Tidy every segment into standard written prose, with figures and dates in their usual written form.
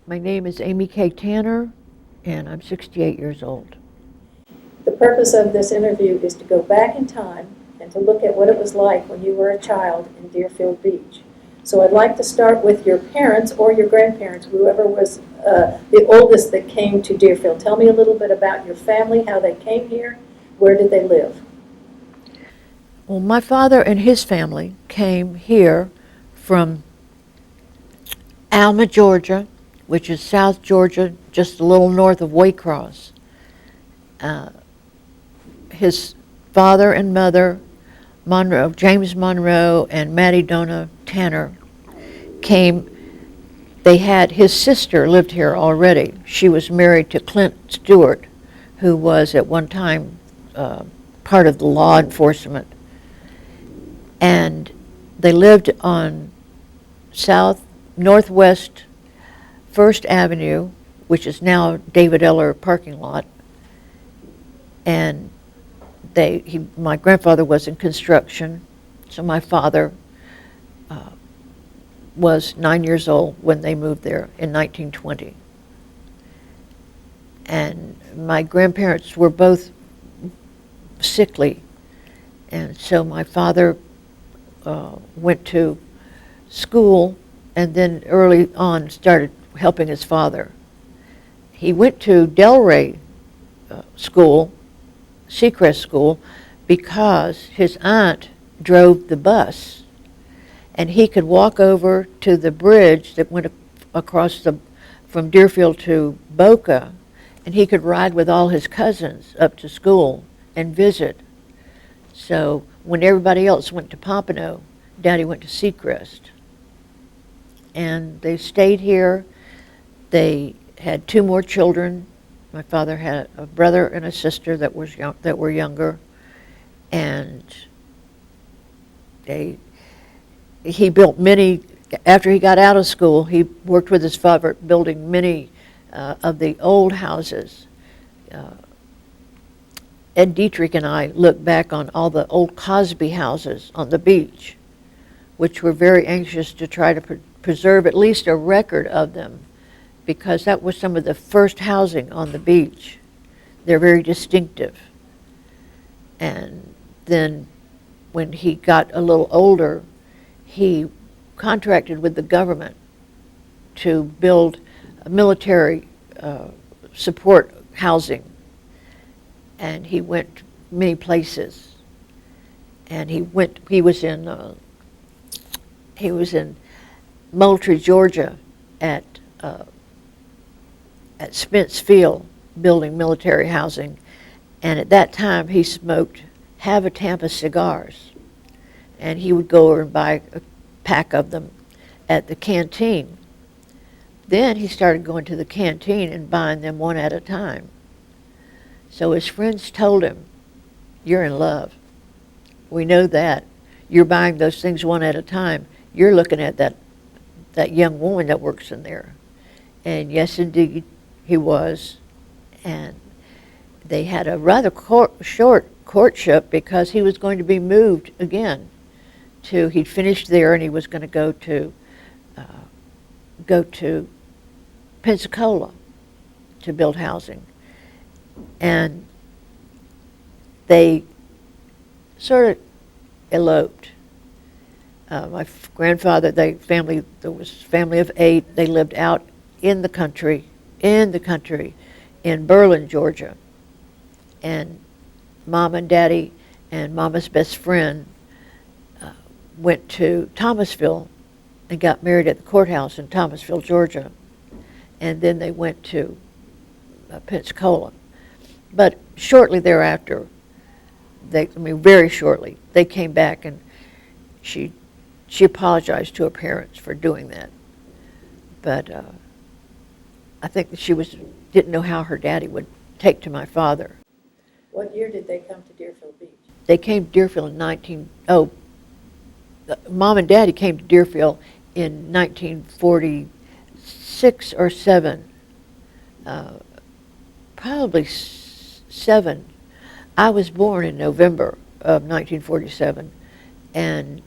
My name is Amie Kay Tanner, and I'm 68 years old. The purpose of this interview is to go back in time and to look at what it was like when you were a child in Deerfield Beach. So I'd like to start with your parents or your grandparents, whoever was the oldest that came to Deerfield. Tell me a little bit about your family, how they came here, where did they live? Well, my father and his family came here from Alma, Georgia, which is South Georgia, just a little north of Waycross. His father and mother, James Monroe and Maddie Donna Tanner, came. His sister lived here already. She was married to Clint Stewart, who was at one time part of the law enforcement. And they lived on northwest First Avenue, which is now David Eller parking lot. And my grandfather was in construction, so my father was 9 years old when they moved there in 1920. And my grandparents were both sickly, and so my father went to school and then early on started helping his father. He went to Delray School, Seacrest School, because his aunt drove the bus, and he could walk over to the bridge that went across from Deerfield to Boca, and he could ride with all his cousins up to school and visit. So when everybody else went to Pompano, Daddy went to Seacrest. And they stayed here. They had two more children. My father had a brother and a sister that were younger, and he built many. After he got out of school, he worked with his father building many of the old houses. Ed Dietrich and I look back on all the old Cosby houses on the beach, which we're very anxious to try to preserve at least a record of them, because that was some of the first housing on the beach. They're very distinctive. And then when he got a little older, he contracted with the government to build military support housing. And he went many places. And he was in Moultrie, Georgia, at Spence Field, building military housing. And at that time, he smoked Hav-A-Tampa cigars. And he would go over and buy a pack of them at the canteen. Then he started going to the canteen and buying them one at a time. So his friends told him, "You're in love. We know that. You're buying those things one at a time. You're looking at that young woman that works in there." And yes, indeed, he was. And they had a rather short courtship because he was going to be moved again. He'd finished there and he was going to go to Pensacola to build housing. And they sort of eloped. My grandfather, there was a family of 8. They lived out in the country, in Berlin, Georgia. And Mom and Daddy and Mama's best friend went to Thomasville and got married at the courthouse in Thomasville, Georgia. And then they went to Pensacola. But shortly thereafter, very shortly, they came back, and she apologized to her parents for doing that. But I think that she didn't know how her daddy would take to my father. What year did they come to Deerfield Beach? They came to Deerfield Mom and Daddy came to Deerfield in 1946 or 7. Probably 7. I was born in November of 1947, and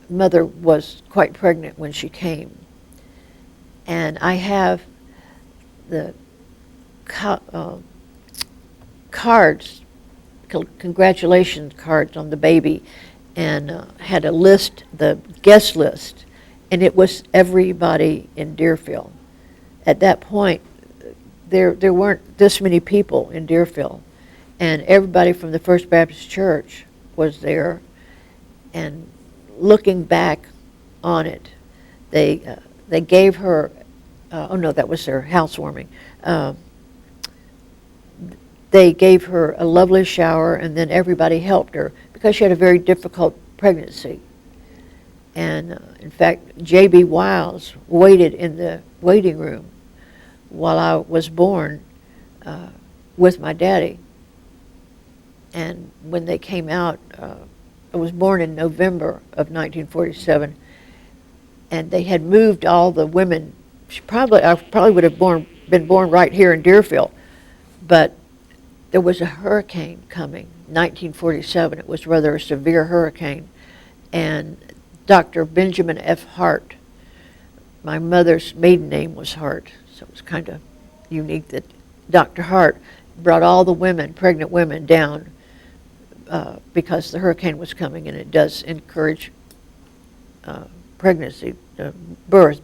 Mother was quite pregnant when she came. And I have the cards, congratulations cards on the baby, and had a list, the guest list, and it was everybody in Deerfield. At that point, there weren't this many people in Deerfield, and everybody from the First Baptist Church was there. And looking back on it, they gave her, oh no, that was their housewarming. They gave her a lovely shower, and then everybody helped her because she had a very difficult pregnancy. And in fact, J.B. Wiles waited in the waiting room while I was born with my daddy. And when they came out, I was born in November of 1947, and they had moved all the women. I probably would have been born right here in Deerfield, but there was a hurricane coming, 1947. It was rather a severe hurricane, and Dr. Benjamin F. Hart, my mother's maiden name was Hart, so it was kind of unique that Dr. Hart brought all the women, pregnant women, down because the hurricane was coming, and it does encourage pregnancy, birth.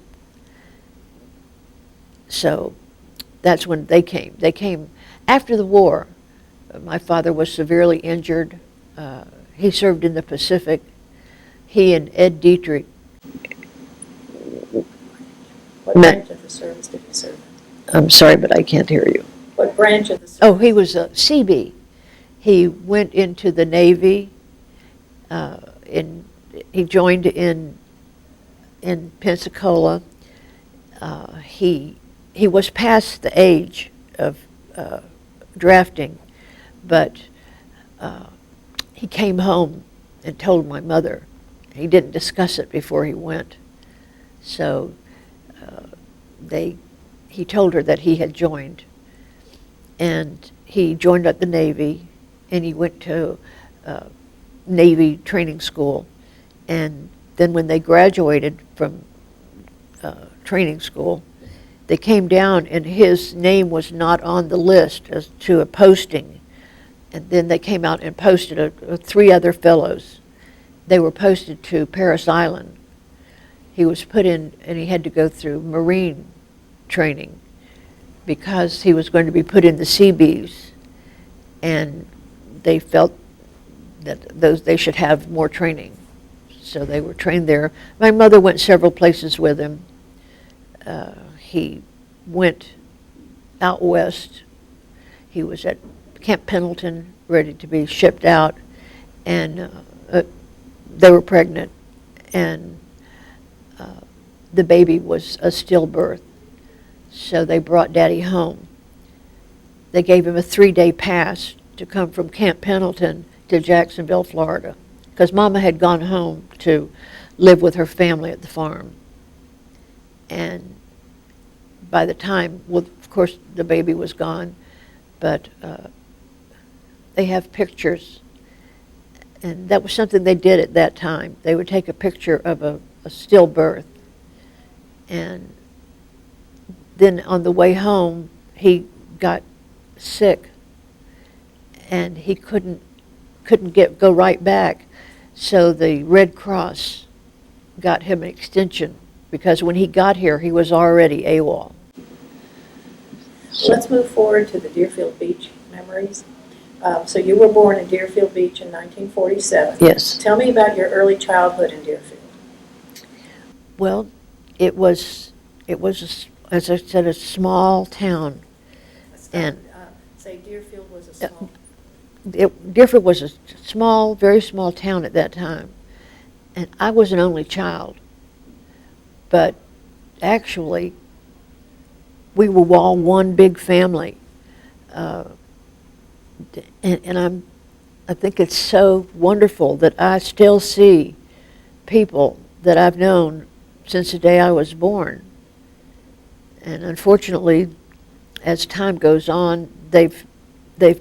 So that's when they came. They came after the war. My father was severely injured. He served in the Pacific. He and Ed Dietrich. What branch of the service did he serve in? I'm sorry, but I can't hear you. What branch of the service? Oh, he was a CB. He went into the Navy. He joined in Pensacola. He was past the age of drafting, but he came home and told my mother. He didn't discuss it before he went. So he told her that he had joined. And he joined up the Navy, and he went to Navy training school. And then when they graduated from training school, they came down, and his name was not on the list as to a posting. And then they came out and posted 3 other fellows. They were posted to Parris Island. He was put in, and he had to go through Marine training because he was going to be put in the Seabees, and they felt that they should have more training. So they were trained there. My mother went several places with him. He went out west. He was at Camp Pendleton, ready to be shipped out, and they were pregnant, and the baby was a stillbirth. So they brought Daddy home. They gave him a 3-day pass to come from Camp Pendleton to Jacksonville, Florida, because Mama had gone home to live with her family at the farm. And by the time, well, of course, the baby was gone, but they have pictures, and that was something they did at that time. They would take a picture of a stillbirth, and then on the way home, he got sick, and he couldn't go right back. So the Red Cross got him an extension, because when he got here, he was already AWOL. Let's move forward to the Deerfield Beach memories. So you were born in Deerfield Beach in 1947. Yes. Tell me about your early childhood in Deerfield. Well, it was, as I said, a small town. And say Deerfield was a small. Deerfield was a small, very small town at that time, and I was an only child. But actually, we were all one big family, and I think it's so wonderful that I still see people that I've known since the day I was born. And unfortunately, as time goes on, they've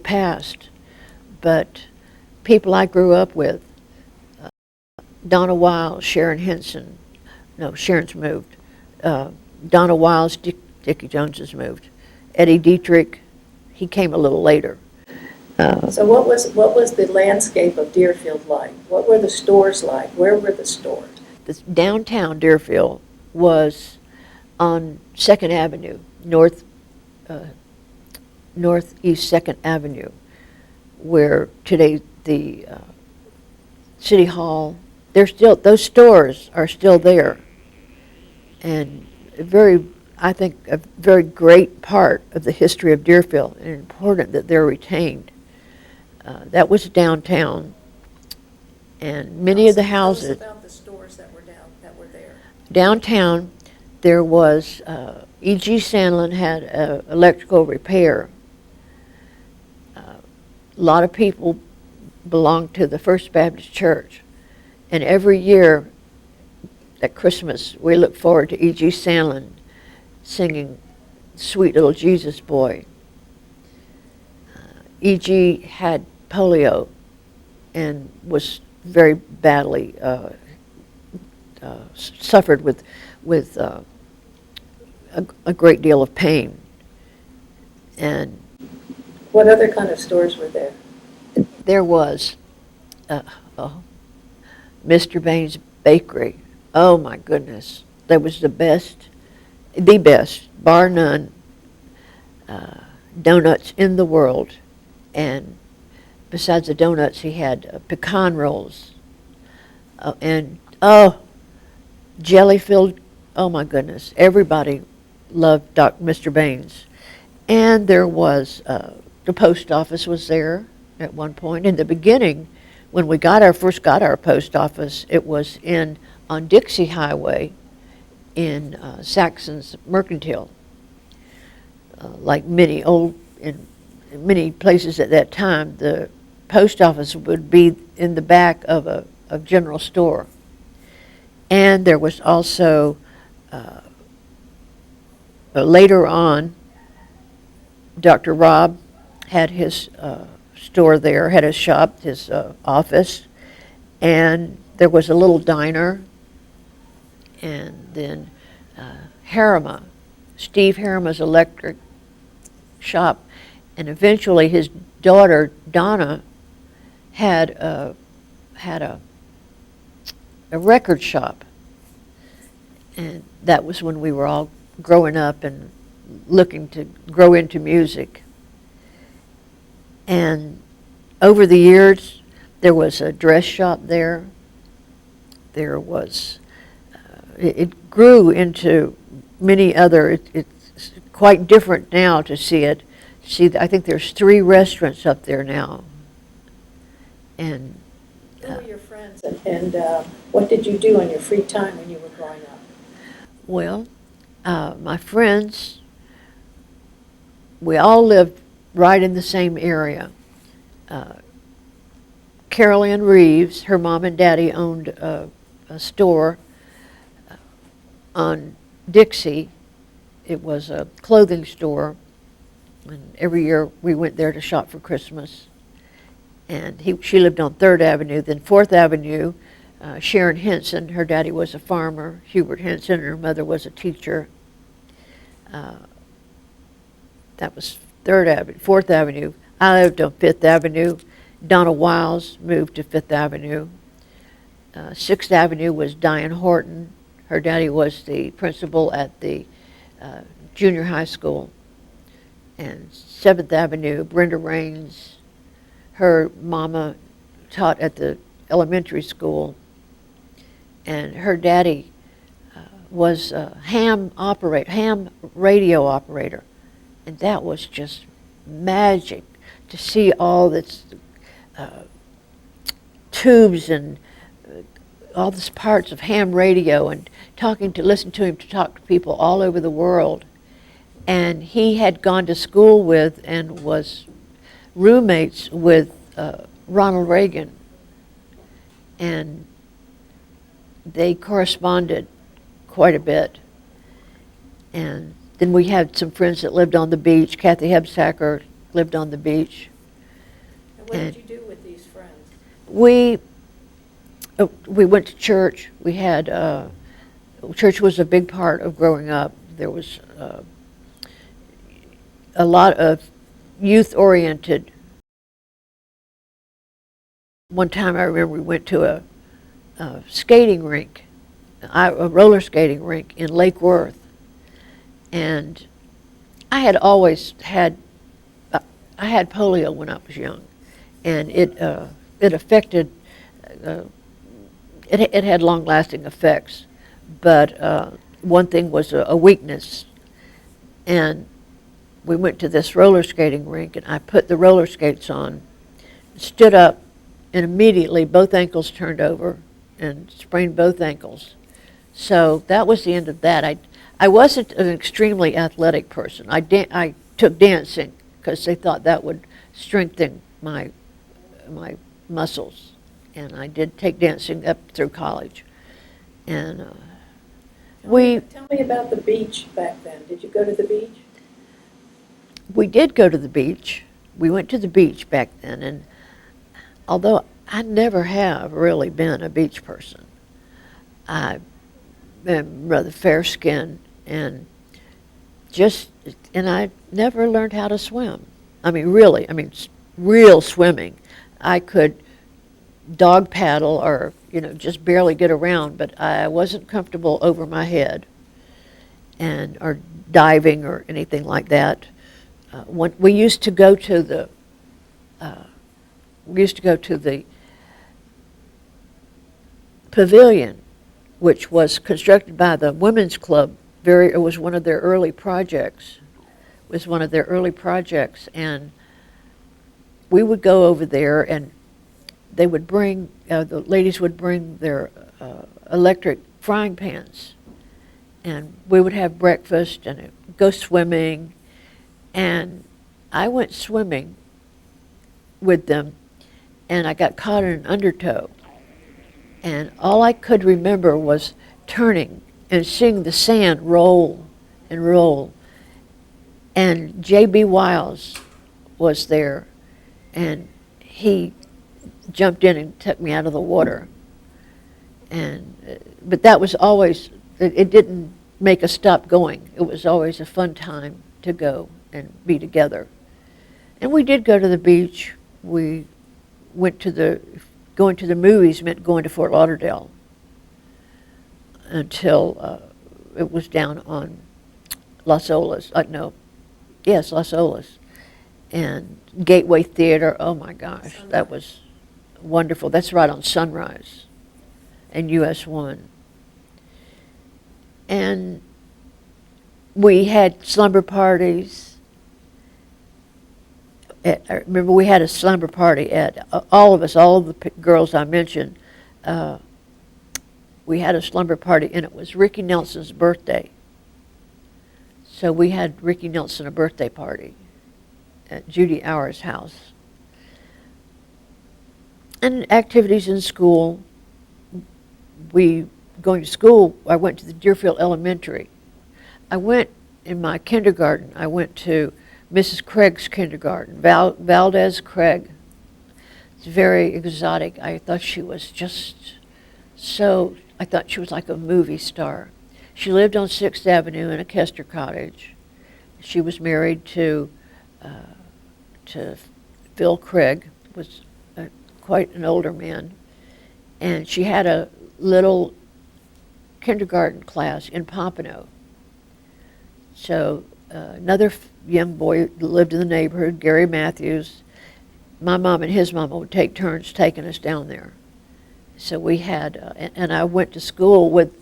passed. But people I grew up with, Donna Wiles, Sharon Henson, no, Sharon's moved. Donna Wiles, Dickie Jones has moved. Eddie Dietrich, he came a little later. So what was the landscape of Deerfield like? What were the stores like? Where were the stores? This downtown Deerfield was on 2nd Avenue, northeast 2nd Avenue, where today the City Hall, those stores are still there. And I think a very great part of the history of Deerfield, and important that they're retained. That was downtown, and many of the houses. Tell us about the stores that were there. Downtown, there was E.G. Sandlin had electrical repair. A lot of people belonged to the First Baptist Church, and every year at Christmas we look forward to E.G. Sandlin singing "Sweet Little Jesus Boy." E.G. had polio and was very badly suffered with a great deal of pain. And what other kind of stores were there? There was Mr. Bain's Bakery. Oh my goodness, that was the best, bar none, donuts in the world. And besides the donuts, he had pecan rolls and jelly-filled. Oh my goodness, everybody loved Mr. Bain's. And there was the post office was there at one point. In the beginning, when we first got our post office, it was on Dixie Highway in Saxon's Mercantile, like in many places at that time. The post office would be in the back of a general store. And there was also, later on, Dr. Robb had his store there, had his shop, his office, and there was a little diner, and then Harriman, Steve Harriman's electric shop, and eventually his daughter Donna had a record shop, and that was when we were all growing up and looking to grow into music. And over the years, there was a dress shop there. There was, it grew into many other, it's quite different now to see it. I think there's 3 restaurants up there now. And who were your friends, and what did you do on your free time when you were growing up? Well, my friends, we all lived right in the same area. Carol Ann Reeves, her mom and daddy owned a store on Dixie. It was a clothing store, and every year we went there to shop for Christmas. And she lived on 3rd Avenue. Then 4th Avenue, Sharon Henson, her daddy was a farmer. Hubert Henson, her mother was a teacher. That was 3rd Avenue. 4th Avenue, I lived on 5th Avenue. Donna Wiles moved to 5th Avenue. 6th Avenue was Diane Horton. Her daddy was the principal at the junior high school. And 7th Avenue, Brenda Raines. Her mama taught at the elementary school. And her daddy was a ham radio operator. And that was just magic to see all this tubes and all these parts of ham radio, and listen to him to talk to people all over the world. And he had gone to school with and was roommates with Ronald Reagan. And they corresponded quite a bit. And then we had some friends that lived on the beach. Kathy Hebsacker lived on the beach. And what did you do with these friends? We went to church. We had church was a big part of growing up. There was a lot of youth-oriented. One time I remember we went to a skating rink, a roller skating rink in Lake Worth, and I had always had, I had polio when I was young, and it affected, it had long-lasting effects, but one thing was a weakness, and we went to this roller skating rink, and I put the roller skates on, stood up, and immediately both ankles turned over and sprained both ankles. So that was the end of that. I wasn't an extremely athletic person. I took dancing because they thought that would strengthen my muscles, and I did take dancing up through college. And Tell me about the beach back then. Did you go to the beach? we did go to the beach. We went to the beach back then, and although I never have really been a beach person, I am rather fair-skinned, and I never learned how to swim. I mean, really, real swimming. I could dog paddle or, just barely get around, but I wasn't comfortable over my head or diving or anything like that. We used to go to the pavilion, which was constructed by the Women's Club. It was one of their early projects. And we would go over there, and they would bring, the ladies would bring their electric frying pans, and we would have breakfast and go swimming. And I went swimming with them, and I got caught in an undertow. And all I could remember was turning and seeing the sand roll and roll. And J.B. Wiles was there, and he jumped in and took me out of the water. But that was always, it didn't make us stop going. It was always a fun time to go and be together. And we did go to the beach. We went to going to the movies meant going to Fort Lauderdale until it was down on Las Olas. Las Olas. And Gateway Theater, oh my gosh, Sunrise. That was wonderful. That's right on Sunrise and US 1. And we had slumber parties. I remember we had a slumber party at, all of the girls I mentioned, we had a slumber party, and it was Ricky Nelson's birthday. So we had Ricky Nelson a birthday party at Judy Hour's house. And activities in school. Going to school, I went to the Deerfield Elementary. In my kindergarten, I went to Mrs. Craig's kindergarten, Valdez Craig. It's very exotic. I thought she was like a movie star. She lived on 6th Avenue in a Kester cottage. She was married to Phil Craig, was quite an older man. And she had a little kindergarten class in Pompano. So another young boy lived in the neighborhood, Gary Matthews. My mom and his mama would take turns taking us down there. So we had, and I went to school with,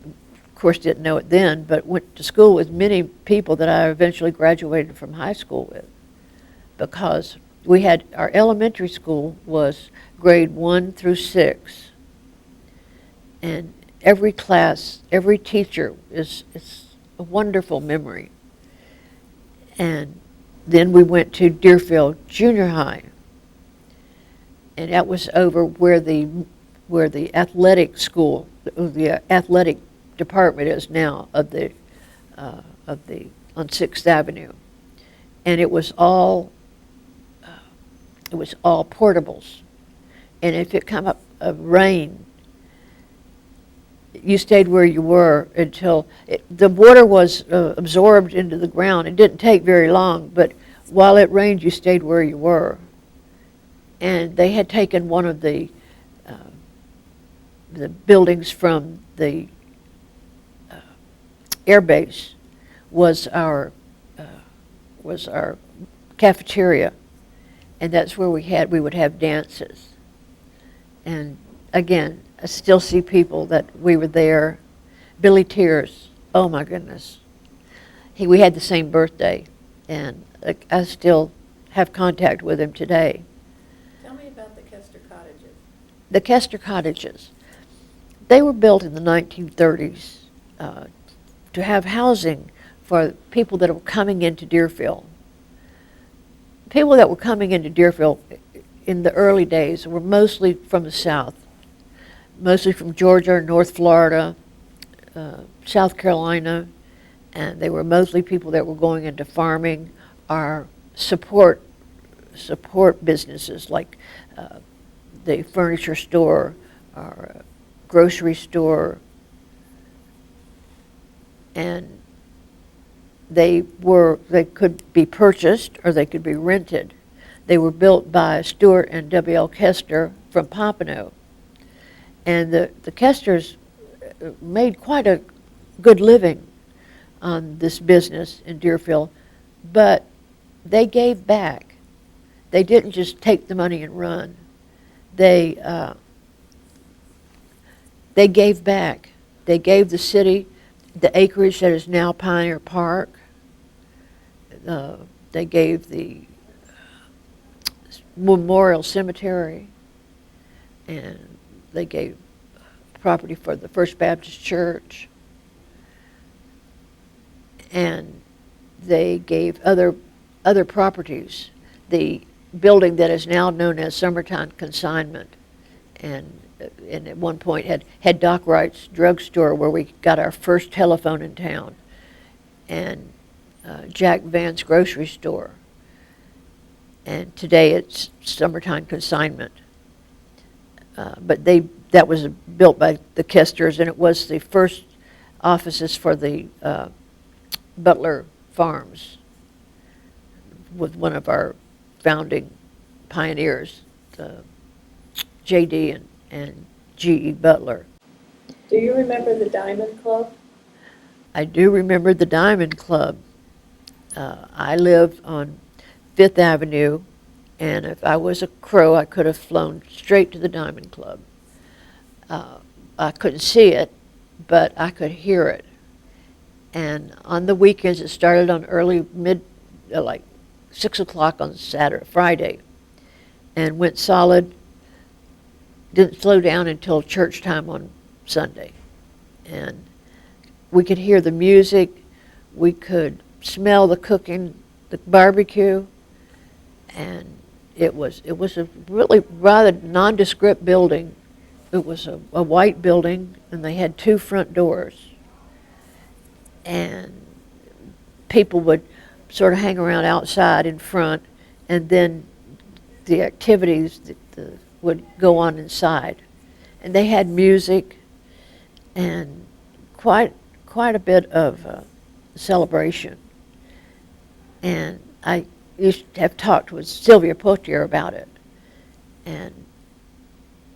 of course didn't know it then, but went to school with many people that I eventually graduated from high school with, because our elementary school was grade 1 through 6. And every class, every teacher is a wonderful memory. And then we went to Deerfield Junior High, and that was over where the athletic school, the athletic department is now on 6th Avenue, and it was all portables. And if it come up rain, you stayed where you were until the water was absorbed into the ground. It didn't take very long, but while it rained, you stayed where you were. And they had taken one of the buildings from the air base was our cafeteria, and that's where we would have dances. And again, I still see people that we were there. Billy Tears, oh my goodness, we had the same birthday, and I still have contact with him today. Tell me about the Kester cottages. The Kester cottages, they were built in the 1930s to have housing for people that were coming into Deerfield. People that were coming into Deerfield in the early days were mostly from the South, mostly from Georgia, North Florida, South Carolina, and they were mostly people that were going into farming or support businesses like the furniture store or grocery store, and they could be purchased or they could be rented. They were built by Stuart and W.L. Kester from Pompano. And the Kesters made quite a good living on this business in Deerfield, but they gave back. They didn't just take the money and run. They gave back. They gave the city the acreage that is now Pioneer Park. They gave the Memorial Cemetery, and they gave property for the First Baptist Church, and they gave other properties. The building that is now known as Summertime Consignment, and at one point had Doc Wright's drugstore where we got our first telephone in town, and Jack Van's grocery store. And today it's Summertime Consignment. But that was built by the Kesters, and it was the first offices for the Butler Farms with one of our founding pioneers, J.D. and G.E. Butler. Do you remember the Diamond Club? I do remember the Diamond Club. I lived on Fifth Avenue, and if I was a crow, I could have flown straight to the Diamond Club. I couldn't see it, but I could hear it. And on the weekends, it started on like 6 o'clock on Friday, and went solid, didn't slow down until church time on Sunday. And we could hear the music, we could smell the cooking, the barbecue, and it was a really rather nondescript building. It was a white building, and they had 2 front doors. And people would sort of hang around outside in front, and then the activities would go on inside. And they had music and quite a bit of celebration. And I used to have talked with Sylvia Potier about it, and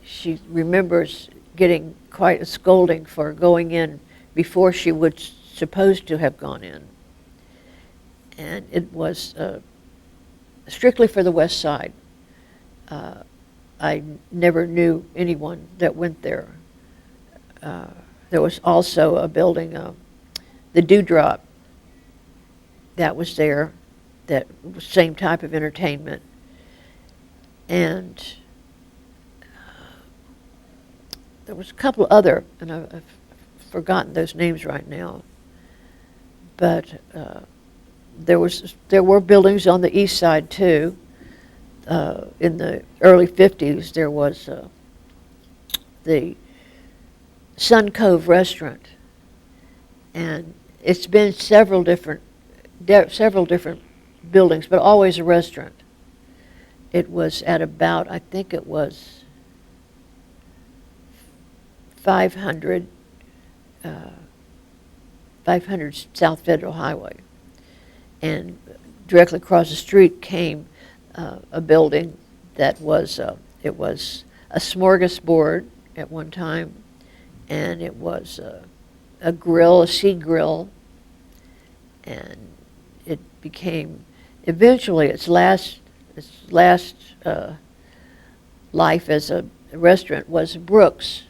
she remembers getting quite a scolding for going in before she was supposed to have gone in. And it was strictly for the West Side. I never knew anyone that went there. There was also a building, the Dewdrop, that was there, that was same type of entertainment. And there was a couple other, and I've forgotten those names right now, but there were buildings on the east side too. In the early 50s, there was the Sun Cove restaurant, and it's been several different buildings, but always a restaurant. It was at about, I think it was 500 500 South Federal Highway. And directly across the street came a building that was, it was a smorgasbord at one time, and it was a grill, a sea grill, and it became, eventually its last life as a restaurant was Brooks,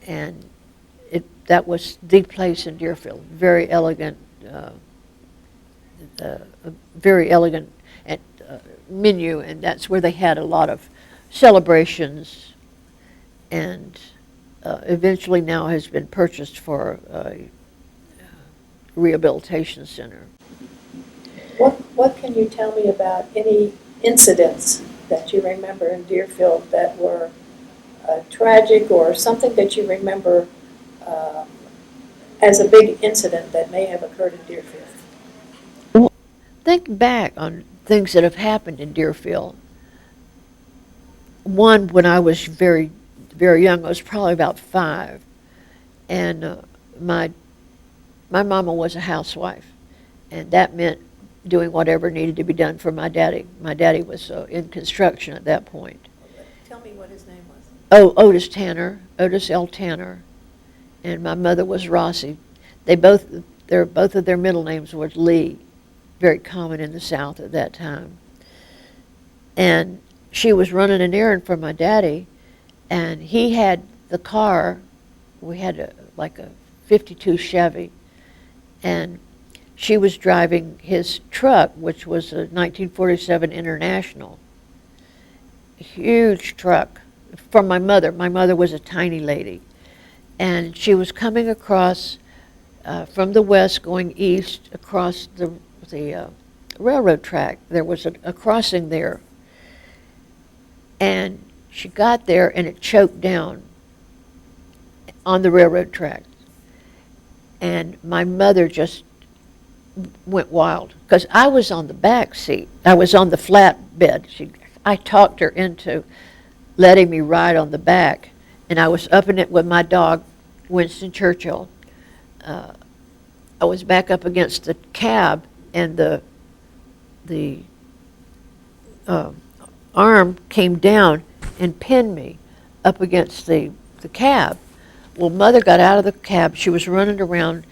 and that was the place in Deerfield. Very elegant, very elegant menu, and that's where they had a lot of celebrations, and eventually now has been purchased for a rehabilitation center. What can you tell me about any incidents that you remember in Deerfield that were tragic, or something that you remember as a big incident that may have occurred in Deerfield? Well, think back on things that have happened in Deerfield. One, when I was very, very young, I was probably about 5, and my mama was a housewife, and that meant doing whatever needed to be done for my daddy. My daddy was in construction at that point. Tell me what his name was. Oh, Otis Tanner, Otis L. Tanner, and my mother was Rossi. Both of their middle names were Lee, very common in the South at that time. And she was running an errand for my daddy, and he had the car. We had like a 52 Chevy, and she was driving his truck, which was a 1947 International. A huge truck for my mother. My mother was a tiny lady. And she was coming across from the west, going east across the railroad track. There was a crossing there. And she got there, and it choked down on the railroad track. And my mother just went wild, because I was on the back seat. I was on the flatbed. I talked her into letting me ride on the back, and I was up in it with my dog, Winston Churchill. I was back up against the cab, and the arm came down and pinned me up against the cab. Well, Mother got out of the cab. She was running around.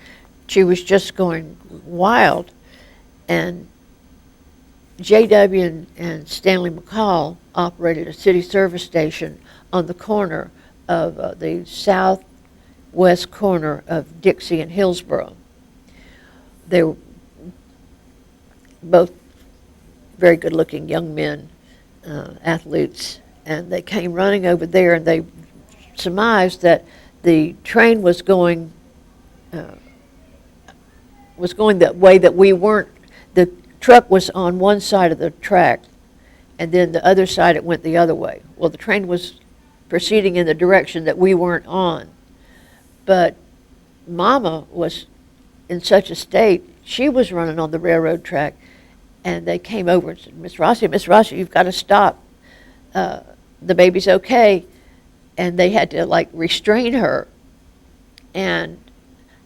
She was just going wild. And J.W. and Stanley McCall operated a city service station on the corner of the southwest corner of Dixie and Hillsborough. They were both very good-looking young men, athletes, and they came running over there, and they surmised that the train was going that way that we weren't. The truck was on one side of the track, and then the other side it went the other way. Well, the train was proceeding in the direction that we weren't on. But Mama was in such a state, she was running on the railroad track, and they came over and said, Miss Rossi, you've got to stop. The baby's okay. And they had to, like, restrain her. And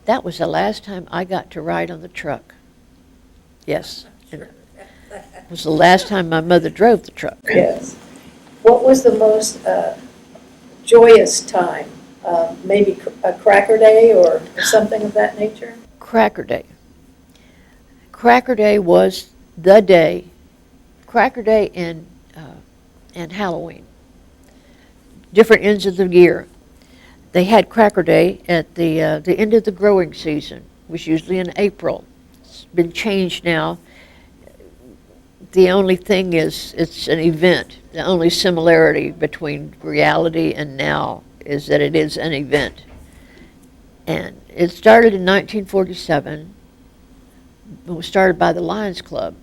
that was the last time I got to ride on the truck. Yes. It was the last time my mother drove the truck. Yes. What was the most joyous time? Maybe a Cracker Day or something of that nature? Cracker Day. Cracker Day was the day. Cracker Day and Halloween. Different ends of the year. They had Cracker Day at the end of the growing season, which was usually in April. It's been changed now. The only thing is it's an event. The only similarity between reality and now is that it is an event. And it started in 1947. It was started by the Lions Club.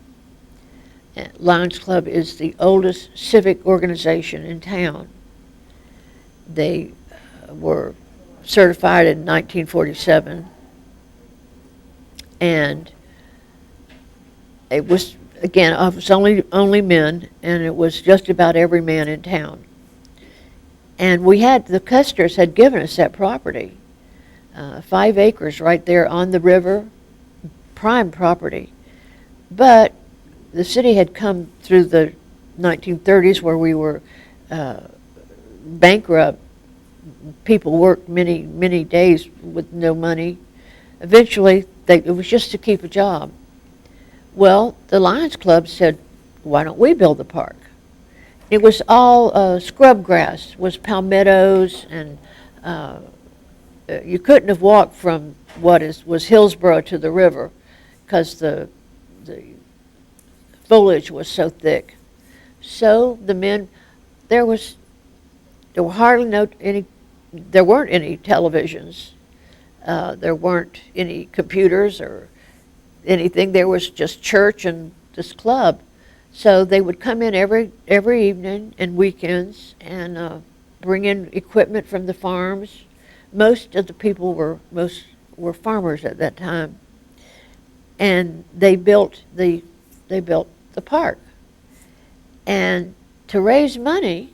And Lions Club is the oldest civic organization in town. They were certified in 1947, and it was, again, it was only men, and it was just about every man in town. And the Custers had given us that property. 5 acres right there on the river, prime property. But the city had come through the 1930s where we were bankrupt. People worked many, many days with no money. Eventually, it was just to keep a job. Well, the Lions Club said, why don't we build the park? It was all scrub grass, was palmettos, and you couldn't have walked from was Hillsborough to the river because the foliage was so thick. So the men, there were hardly there weren't any televisions. There weren't any computers or anything. There was just church and this club. So they would come in every evening and weekends and bring in equipment from the farms. Most of the people were farmers at that time, and they built the park. And to raise money,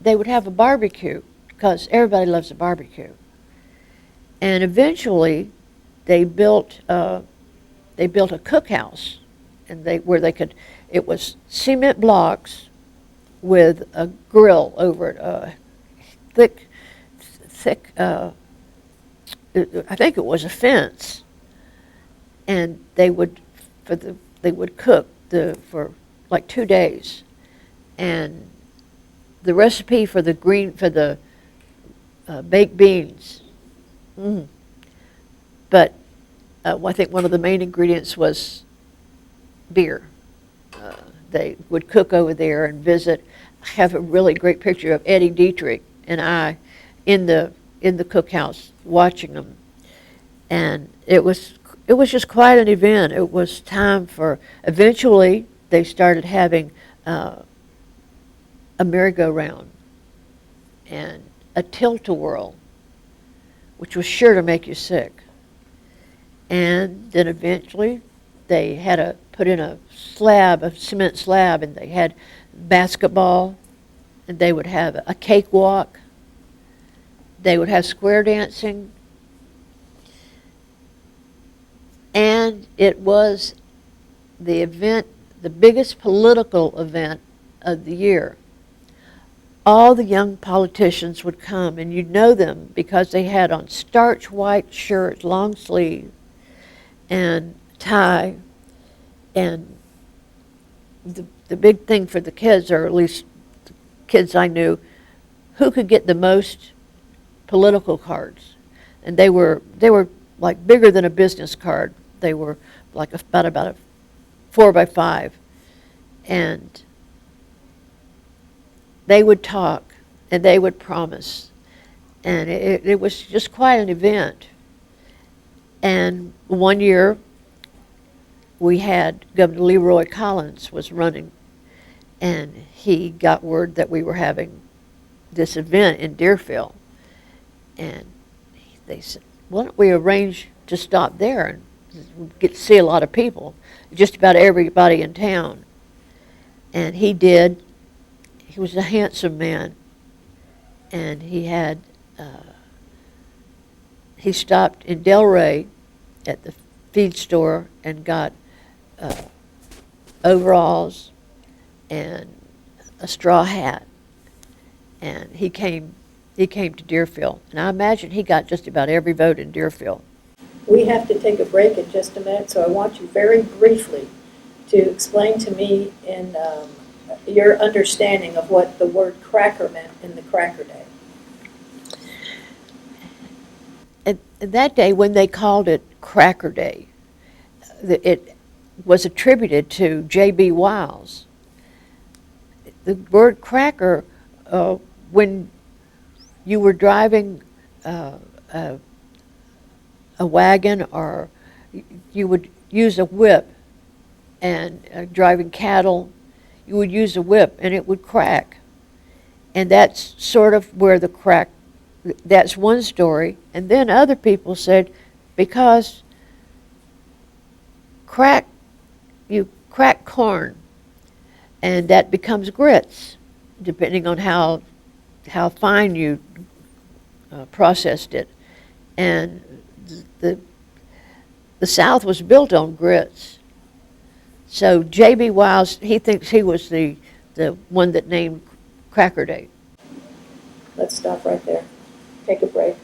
they would have a barbecue because everybody loves a barbecue. And eventually, they built a cookhouse, and it was cement blocks with a grill over it, thick. I think it was a fence, and they would cook for like 2 days, and the recipe for the baked beans. But I think one of the main ingredients was beer. They would cook over there and visit. I have a really great picture of Eddie Dietrich and I in the cookhouse watching them, and it was just quite an event. It was time for. Eventually, they started having a merry-go-round and a tilt-a-whirl, which was sure to make you sick. And then eventually, they had to put in a cement slab, and they had basketball, and they would have a cakewalk. They would have square dancing. And it was the biggest political event of the year. All the young politicians would come, and you'd know them because they had on starch white shirts, long sleeve, and tie. And the big thing for the kids, or at least the kids I knew, who could get the most political cards. And they were like bigger than a business card. They were like about a 4x5. And they would talk and they would promise. And it was just quite an event. And one year we had Governor Leroy Collins was running, and he got word that we were having this event in Deerfield. And they said, why don't we arrange to stop there and get to see a lot of people, just about everybody in town. And he did. He was a handsome man, and he stopped in Delray at the feed store and got overalls and a straw hat, and he came to Deerfield, and I imagine he got just about every vote in Deerfield. We have to take a break in just a minute, so I want you very briefly to explain to me in your understanding of what the word cracker meant in the Cracker Day. And that day, when they called it Cracker Day, it was attributed to J.B. Wiles. The word cracker, when you were driving a wagon, or you would use a whip, and driving cattle, you would use a whip and it would crack. And that's sort of where that's one story. And then other people said, because you crack corn and that becomes grits, depending on how fine you processed it. And the South was built on grits. So J.B. Wiles, he thinks he was the one that named Cracker Day. Let's stop right there. Take a break.